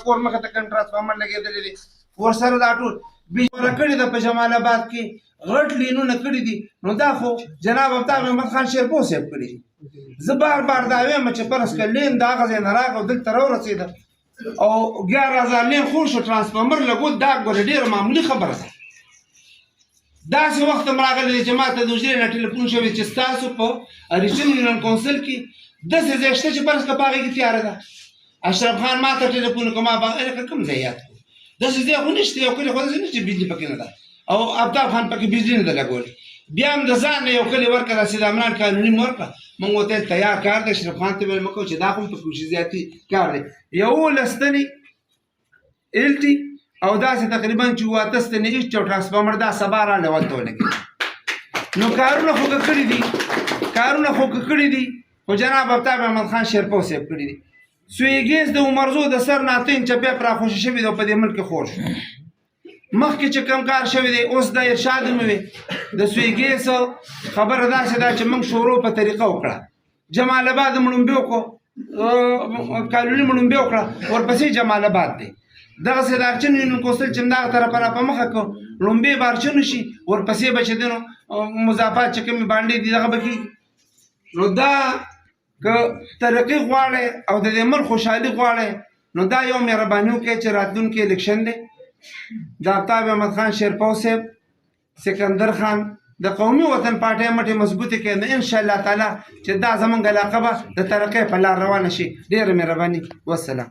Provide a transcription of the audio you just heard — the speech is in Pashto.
کور مخه ته کوم ټرانسفارمر لګېدلی دی ورسره دا ټول بیجوره کړې ده په جمال آباد کې غټ لینونه کړي دي نو دا خو جناب افتا محمد خان شیرپور صاحب کړي دي زه بار بار دا وایم چې فرض کړه لین د هغه ځای نه راغی او دلته راورسېده او 11000 لین خور شو ټرانسفارمر لګول دا ګوره ډېره معمولي خبره ده داسې وخت هم راغلی دی چې ما ته د حجرې نه ټلیفون شوی چې ستاسو په ریجنل یونین کونسل کې داسې ځای شته چې فرض کړه په هغې کې تیاره ده اشرف خان ما ته ټلیفون وکړه ما به لکه کوم ځای یاد کړو داسې ځای خو نشته یو کلي خو داسې نه چې بجلي پکې نه ده او ابتاب خان پکې بجلي نه ده لګولې بیا هم د ځان نه یو کلي ورکړه رسید امران قانوني مو ورکړه موږ ورته ویل تیار کار دی اشرف خان ته ویل مه کوو چې دا خو هم په خصوصیاتي کار دی 11 ستنې الټي او داسې تقریبا چې 8 ستنې ایسټ او ټرانسفارمر دا سبا راغلی ولته ولګېد نو کارونه خو کړي دي خو جناب افتا محمد خان شیرپور صاحب کړي دي سویګیز د عمرزو د سر ناتین چپې پراخوشي شوي دی په دې ملک کې خور شو مخکې چې کوم کار شوی دی اوس د ارشاد مې وي د سویګیز خبره داسې ده چې موږ شروع په طریقه وکړه جمال آباد مړومبې وکړو کالوني مړومبې وکړه ورپسې جمال آباد دی دغسې د ارچن یونین کونسل چې همدغه طرفه را په مخه کړو لومبې به ارچنو شي ورپسې به چې دی نو مضافات چې کومې بانډې دي دغه به کېږي نو دا که ترقي غواړئ او د دې ملک خوشحالي غواړئ نو دا یو مهرباني وکړئ چې راتلونکی الیکشن دی د افتا محمد خان شیرپور صاحب سکندر خان د قومي وطن پارټۍ مټې مضبوطې کړي نو انشاءالله تعالی چې دا زموږ علاقه به د ترقۍ په لار روانه شي ډېره مهرباني والسلام